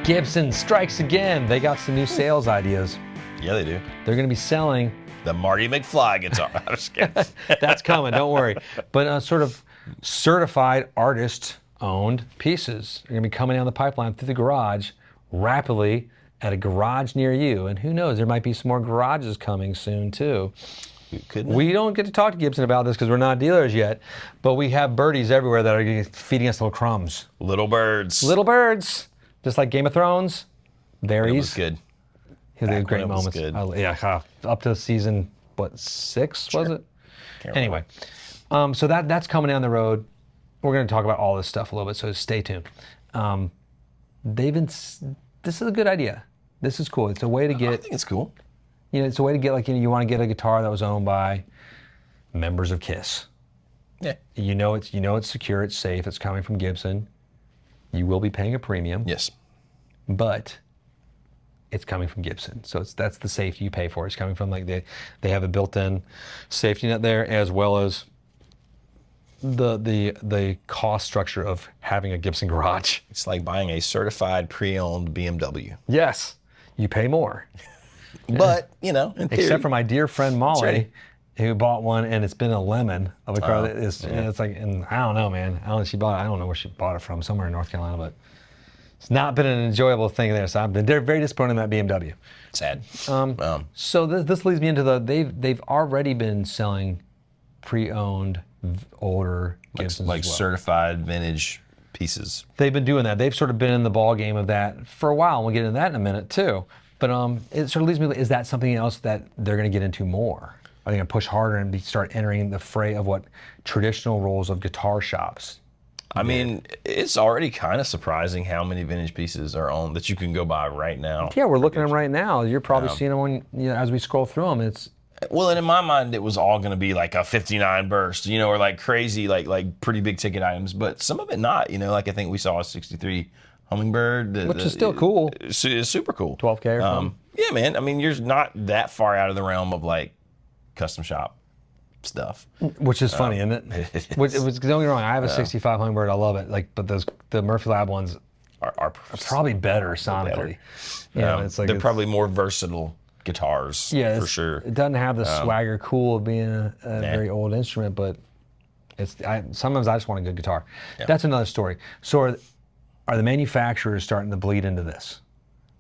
Gibson strikes again. They got some new sales ideas. Yeah, they do. They're going to be selling. The Marty McFly guitar. I'm just kidding. That's coming, don't worry. But sort of certified artist-owned pieces are going to be coming down the pipeline through the garage rapidly at a garage near you. And who knows, there might be some more garages coming soon too. We don't get to talk to Gibson about this because we're not dealers yet, but we have birdies everywhere that are feeding us little crumbs. Little birds. Little birds, just like Game of Thrones. Berries. It was good. He had great moments. Good. Yeah, up to season, what, 6 was it? Anyway, so that's coming down the road. We're going to talk about all this stuff a little bit, so stay tuned. This is a good idea. This is cool. It's a way to get. I think it's cool. It's a way to get, like, you want to get a guitar that was owned by members of KISS. Yeah. It's secure, it's safe, it's coming from Gibson. You will be paying a premium. Yes. But it's coming from Gibson. So that's the safety you pay for. It's coming from, like, they have a built-in safety net there, as well as the cost structure of having a Gibson garage. It's like buying a certified pre-owned BMW. Yes. You pay more. But, in theory, except for my dear friend Molly, who bought one, and it's been a lemon of a car that is, it's like, and I don't know, man. I don't know where she bought it from, somewhere in North Carolina, but it's not been an enjoyable thing there. So they're very disappointed in that BMW. Sad. So this leads me into they've already been selling pre-owned older Gibsons, like as well. certified vintage pieces. They've been doing that. They've sort of been in the ball game of that for a while. And we'll get into that in a minute too. But it sort of leads me, is that something else that they're going to get into more? Are they going to push harder and start entering the fray of what traditional roles of guitar shops? I mean, it's already kind of surprising how many vintage pieces are on that you can go buy right now. Yeah, we're looking at them right now. You're probably seeing them when, as we scroll through them. Well, and in my mind, it was all going to be like a 59 burst, or like crazy, like pretty big ticket items. But some of it not, like I think we saw a 63 Hummingbird. Which is still cool. It's super cool. 12K or something. Yeah, man. I mean, you're not that far out of the realm of like custom shop stuff. Which is funny, isn't it? Don't get me wrong, I have a 65 Hummingbird. I love it. But the Murphy Lab ones are probably better sonically. They're probably more versatile guitars, for sure. It doesn't have the swagger cool of being a very old instrument, but sometimes I just want a good guitar. Yeah. That's another story. So are the manufacturers starting to bleed into this?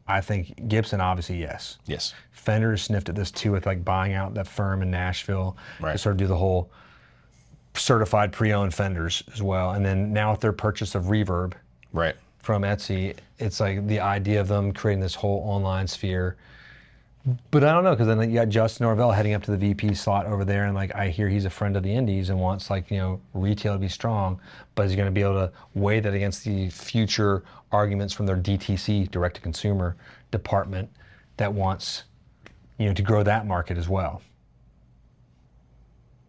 I think Gibson, obviously, yes. Yes. Fender sniffed at this too with like buying out that firm in Nashville to sort of do the whole certified pre-owned Fenders as well. And then now with their purchase of Reverb from Etsy, it's like the idea of them creating this whole online sphere. But I don't know, because then you got Justin Norvell heading up to the VP slot over there, and like I hear he's a friend of the indies and wants retail to be strong, but is he going to be able to weigh that against the future arguments from their DTC, direct-to-consumer department that wants to grow that market as well?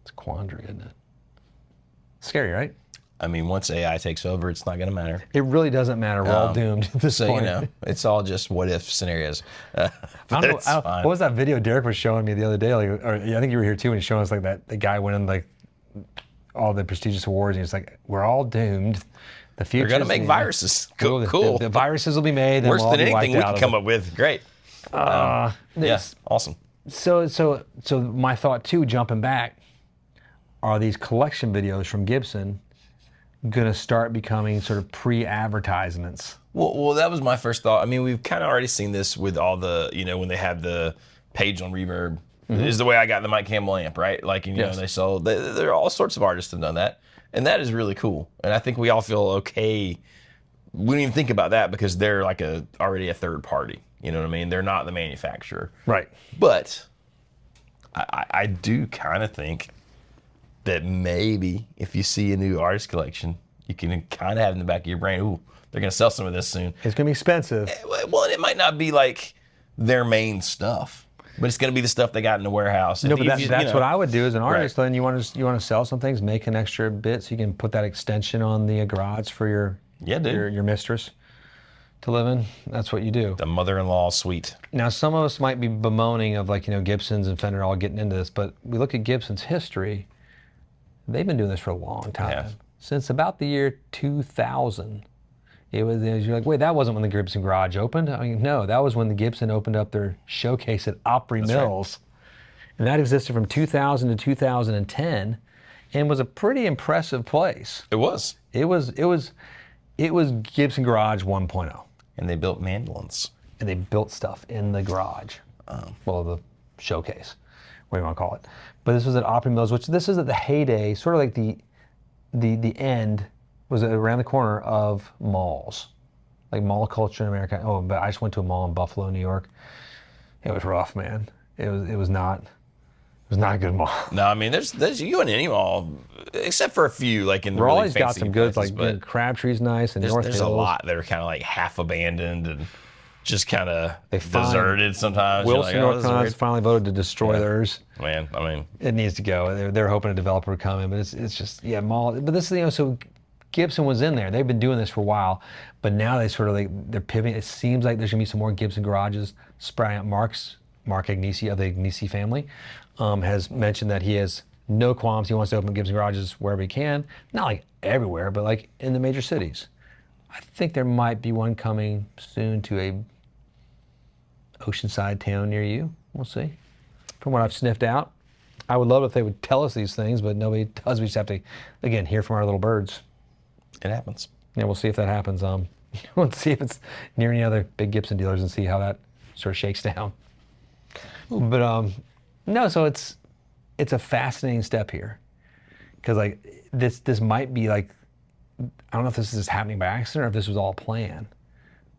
It's a quandary, isn't it? Scary, right? I mean, once AI takes over, it's not going to matter. It really doesn't matter. We're all doomed at this point. It's all just what-if scenarios. What was that video Derek was showing me the other day? I think you were here too, when he showed us like that the guy winning like all the prestigious awards, and he's like, "We're all doomed. The future. They're going to make viruses. Cool. The viruses will be made. Worse than anything we can come up with. Great. Awesome. So my thought too, jumping back, are these collection videos from Gibson going to start becoming sort of pre-advertisements? Well, that was my first thought. I mean, we've kind of already seen this with all the, when they have the page on Reverb. Mm-hmm. Is the way I got the Mike Campbell amp, right? Like, they sold, there are all sorts of artists have done that. And that is really cool. And I think we all feel okay. We don't even think about that because they're like already a third party. You know what I mean? They're not the manufacturer. Right. But I do kind of think that maybe if you see a new artist collection, you can kind of have in the back of your brain, ooh, they're going to sell some of this soon. It's going to be expensive. Well, it might not be like their main stuff, but it's going to be the stuff they got in the warehouse. No, but that's what I would do as an artist. Then you want to sell some things, make an extra bit so you can put that extension on the garage for your mistress to live in. That's what you do. The mother-in-law suite. Now, some of us might be bemoaning of Gibsons and Fender all getting into this, but we look at Gibson's history. They've been doing this for a long time. Since about the year 2000, You're like, wait, that wasn't when the Gibson garage opened. I mean, no, that was when the Gibson opened up their showcase at Opry Mills. Right. And that existed from 2000 to 2010 and was a pretty impressive place. It was. It was Gibson Garage 1.0. And they built mandolins. And they built stuff in the garage. Well, the showcase, what do you want to call it. But this was at Opry Mills, which this is at the heyday, sort of like the end was around the corner of malls, like mall culture in America. Oh, but I just went to a mall in Buffalo, New York. It was rough, man. It was not a good mall. No, I mean, there's you go in any mall, except for a few, like in the We're really always got some goods, like Crabtree's nice, and North Hills. There's a lot that are kind of like half abandoned and just kind of deserted sometimes. Wilson, like, North Carolina finally voted to destroy theirs. Man, I mean, it needs to go. They're hoping a developer would come in, but it's just mall. But this is so Gibson was in there. They've been doing this for a while, but now they sort of they're pivoting. It seems like there's gonna be some more Gibson garages sprouting up. Mark Agnesi of the Agnesi family has mentioned that he has no qualms. He wants to open Gibson garages wherever he can. Not like everywhere, but like in the major cities. I think there might be one coming soon to a oceanside town near you. We'll see. From what I've sniffed out, I would love if they would tell us these things, but nobody does. We just have to, again, hear from our little birds. It happens. Yeah, we'll see if that happens. We'll see if it's near any other big Gibson dealers and see how that sort of shakes down. Ooh. But no, so it's a fascinating step here, because like this might be like, I don't know if this is happening by accident or if this was all a plan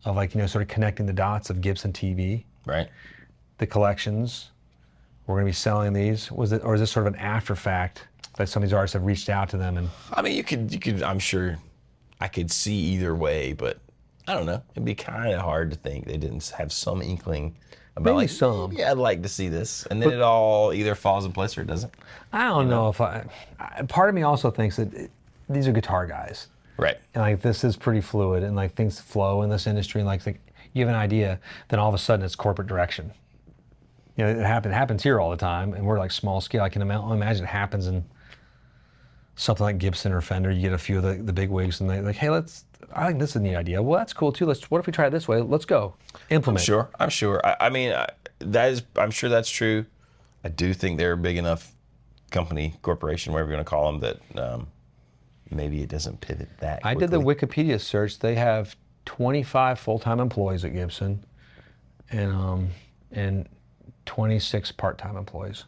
of like, sort of connecting the dots of Gibson TV, right? The collections. We're going to be selling these. Or is this sort of an after fact that some of these artists have reached out to them? And I mean, you could. I'm sure I could see either way, but I don't know. It'd be kind of hard to think they didn't have some inkling about maybe some. Yeah, I'd like to see this, and then it all either falls in place or it doesn't. I don't know if part of me also thinks that these are guitar guys, right? And like this is pretty fluid, and like things flow in this industry, and like you have an idea, then all of a sudden it's corporate direction. It happens here all the time, and we're like small scale. I can imagine it happens in something like Gibson or Fender. You get a few of the big wigs, and they're like, "Hey, I think this is a neat idea. Well, that's cool too. What if we try it this way? Let's go implement." I'm sure. I mean, I'm sure that's true. I do think they're a big enough company, corporation, whatever you're going to call them, that maybe it doesn't pivot that quickly. I did the Wikipedia search. They have 25 full-time employees at Gibson, and 26 part-time employees.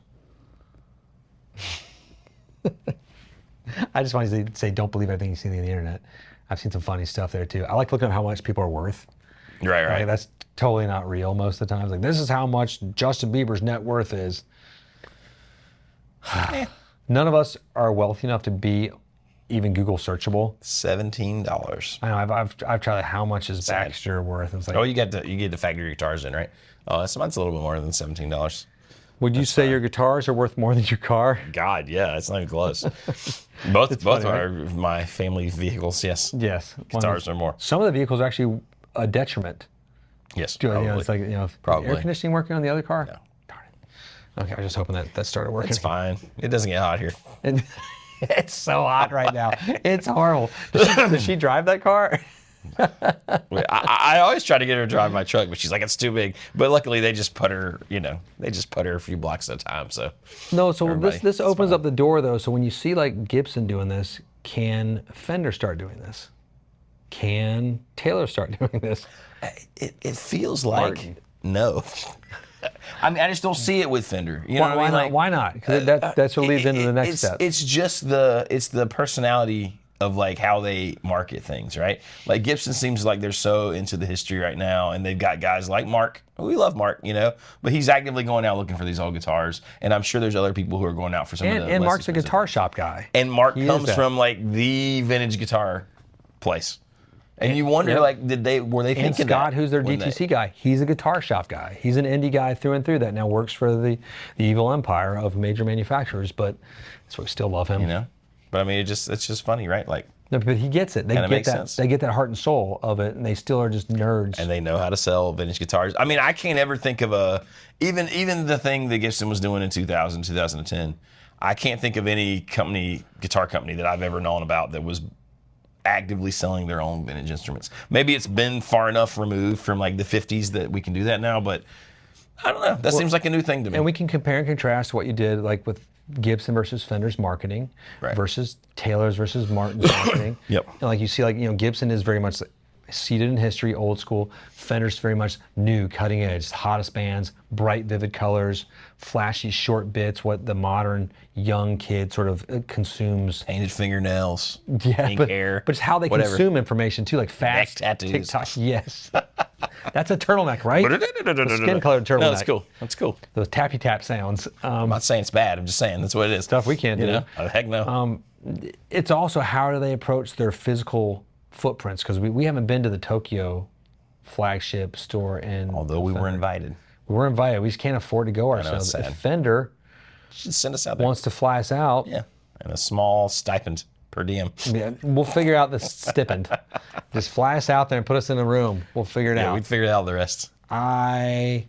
I just wanted to say, don't believe everything you see on the internet. I've seen some funny stuff there too. I like looking at how much people are worth. Right. Like, that's totally not real most of the time. Like, this is how much Justin Bieber's net worth is. None of us are wealthy enough to be even Google searchable. $17. I know. I've tried. How much is Baxter worth? It's like, you get the factory guitars in, right? Oh, mine's a little bit more than $17. Would you say your guitars are worth more than your car? God, yeah, it's not even close. both are my family vehicles. Yes. Yes. Guitars are more. Some of the vehicles are actually a detriment. Yes. Probably. It's like probably. Air conditioning working on the other car. No. Darn it. Okay, I was just hoping that started working. It's fine. It doesn't get hot here. It's so hot right now. It's horrible. Does she drive that car? I always try to get her to drive my truck, but she's like, it's too big. But luckily, they just put her a few blocks at a time. So this opens up the door though. So when you see like Gibson doing this, can Fender start doing this? Can Taylor start doing this? It feels like no. I mean, I just don't see it with Fender. You know what I mean? Like, why not? Because that's what leads into the next step. It's just the personality of like how they market things, right? Like Gibson seems like they're so into the history right now, and they've got guys like Mark. We love Mark, but he's actively going out looking for these old guitars, and I'm sure there's other people who are going out for some of the. And Mark's a guitar shop guy. And Mark comes from like the vintage guitar place. And you wonder, like, were they thinking that? And Scott, who's their DTC guy, he's a guitar shop guy. He's an indie guy through and through that now works for the evil empire of major manufacturers, but that's why we still love him. But I mean, it's just funny, right? Like, no, but he gets it. They get that. Sense. They get that heart and soul of it, and they still are just nerds. And they know how to sell vintage guitars. I mean, I can't ever think of even the thing that Gibson was doing in 2000, 2010. I can't think of any guitar company that I've ever known about that was actively selling their own vintage instruments. Maybe it's been far enough removed from like the 50s that we can do that now, but I don't know. That seems like a new thing to me. And we can compare and contrast what you did like with Gibson versus Fender's marketing versus Taylor's versus Martin's marketing. Yep. And like you see, like, Gibson is very much seated in history, old school. Fender's very much new, cutting edge, hottest bands, bright, vivid colors, flashy, short bits, what the modern young kid sort of consumes. Painted fingernails, pink hair. But it's how they consume information too, like fast tattoos. TikTok. Yes. That's a turtleneck, right? The skin-colored turtleneck. No, that's cool. That's cool. Those tappy-tap sounds. I'm not saying it's bad. I'm just saying that's what it is. Stuff we can't do. Heck no. It's also how do they approach their physical footprints, because we haven't been to the Tokyo flagship store. Although we were invited. We were invited. We just can't afford to go ourselves. If Fender should send us out there. Wants to fly us out. Yeah, and a small stipend per diem. Yeah, we'll figure out the stipend. Just fly us out there and put us in a room. We'll figure it out. We'd figure out the rest. I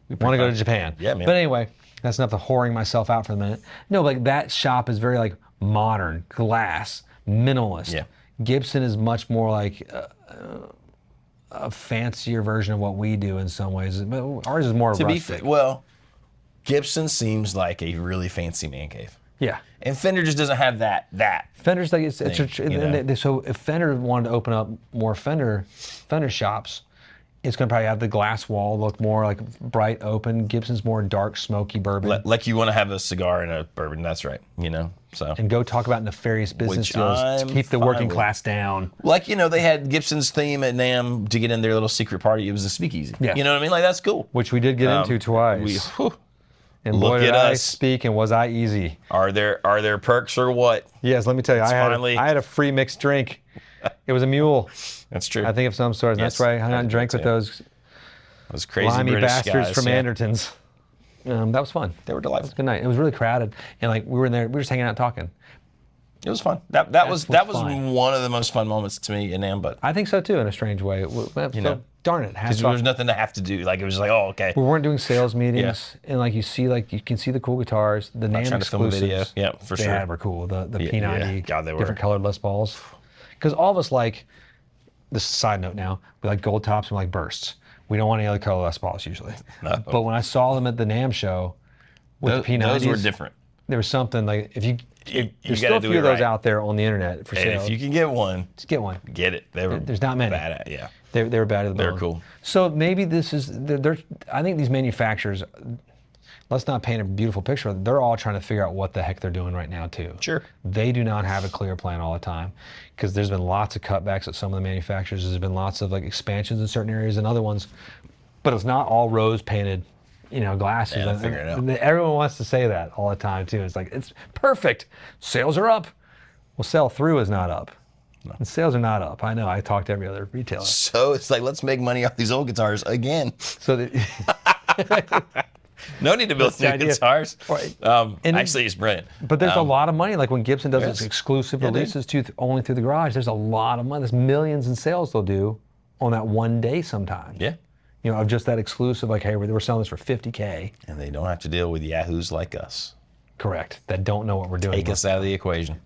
want to go to Japan. Yeah, man. But anyway, that's enough of whoring myself out for the minute. No, like that shop is very like modern, glass, minimalist. Yeah. Gibson is much more like a fancier version of what we do in some ways. But ours is more rustic. Well, Gibson seems like a really fancy man cave. Yeah. And Fender just doesn't have that. Fender's like so if Fender wanted to open up more Fender shops, it's going to probably have the glass wall look more like bright open. Gibson's more dark, smoky bourbon. Like you want to have a cigar and a bourbon. That's right. So. And go talk about nefarious business deals to keep the working class down. Like, they had Gibson's theme at NAMM to get in their little secret party. It was a speakeasy. Yeah. You know what I mean? Like, that's cool. Which we did get into twice. And boy, did I speak, and was I easy. Are there perks or what? Yes, let me tell you, I had a free mixed drink. It was a mule. That's true. I think of some sorts. Yes, that's right. I hung out and drank with those crazy limey British bastards guys, from Anderton's. That was fun. They were delightful. It was a good night. It was really crowded, and like we were in there, we were just hanging out talking. It was fun. That was one of the most fun moments to me in NAMM. But I think so too, in a strange way. Darn it, because there was nothing to have to do. Like it was just like, oh, okay. We weren't doing sales meetings, and like you can see the cool guitars, the NAMM exclusives. Film a video. Yeah, for sure. They were cool. The P90, God, they were. Different colored Les Pauls. Because all of us like. This is a side note now. We like gold tops and we like bursts. We don't want any other color Les Pauls usually. No. But when I saw them at the NAMM show with the P90s, those were different. There was something like there's still a few of those out there on the internet for sale. If you can get one, just get one. Get it. There's not many. Bad at, yeah. They were bad at the bone. They're cool. So maybe this is I think these manufacturers. Let's not paint a beautiful picture. They're all trying to figure out what the heck they're doing right now too. Sure. They do not have a clear plan all the time, because there's been lots of cutbacks at some of the manufacturers. There's been lots of like expansions in certain areas and other ones, but it's not all rose painted, glasses. Yeah, figure it out. Everyone wants to say that all the time too. It's like it's perfect. Sales are up. Well, sell through is not up. No. And sales are not up. I know. I talked to every other retailer. So it's like, let's make money off these old guitars again. So no need to build new guitars. Right. Actually, it's brilliant. But there's a lot of money. Like when Gibson does its exclusive releases only through the garage, there's a lot of money. There's millions in sales they'll do on that one day sometimes. Yeah. Of just that exclusive, like, hey, we're selling this for $50K. And they don't have to deal with yahoos like us. Correct. That don't know what we're doing. Take us out of the equation.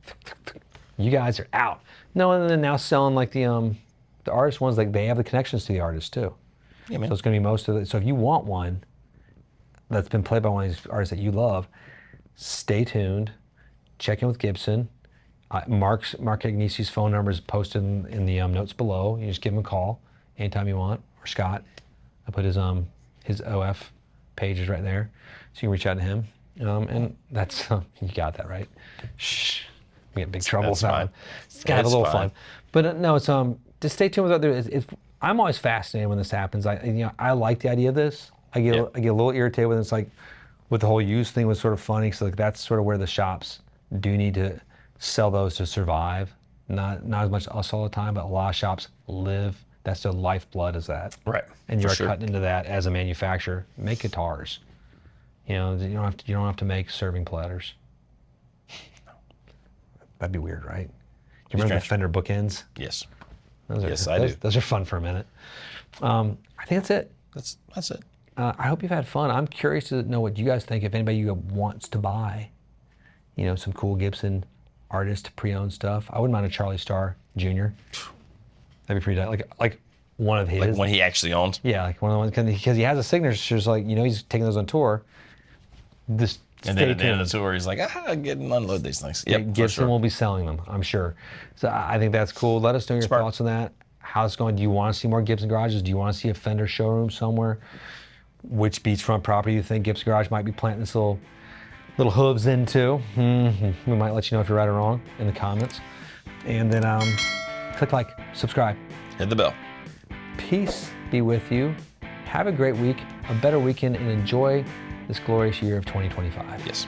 You guys are out. No, and then now selling like the artist ones, like they have the connections to the artists too. Yeah, man. So it's going to be most of it. So if you want one that's been played by one of these artists that you love, stay tuned. Check in with Gibson. Mark Agnesi's phone number is posted in the notes below. You just give him a call anytime you want, or Scott. I put his OF pages right there, so you can reach out to him. And that's you got that right. Shh, we get big trouble. It's got to have a little fun. But no, it's just stay tuned with other. I'm always fascinated when this happens. I like the idea of this. I get a little irritated when it's like with the whole used thing was sort of funny. So like that's sort of where the shops do need to sell those to survive. Not as much us all the time, but a lot of shops live. That's their lifeblood, is that. Right. And you're cutting into that as a manufacturer. Make guitars. You don't have to make serving platters. That'd be weird, right? Do you remember the Fender bookends? Yes. I do. Those are fun for a minute. I think that's it. That's it. I hope you've had fun. I'm curious to know what you guys think. If anybody wants to buy, some cool Gibson artist pre-owned stuff. I wouldn't mind a Charlie Starr Jr. That'd be pretty like one of his. Like one he actually owns. Yeah, like one of the ones because he has a signatures like he's taking those on tour. This and then at the end of the tour, he's like, get and unload these things. Yep, Gibson will be selling them, I'm sure. So I think that's cool. Let us know your thoughts on that. How's it going? Do you want to see more Gibson garages? Do you want to see a Fender showroom somewhere? Which beachfront property you think Gibson Garage might be planting its little hooves into? We might let you know if you're right or wrong in the comments. And then click like, subscribe. Hit the bell. Peace be with you. Have a great week, a better weekend, and enjoy this glorious year of 2025. Yes.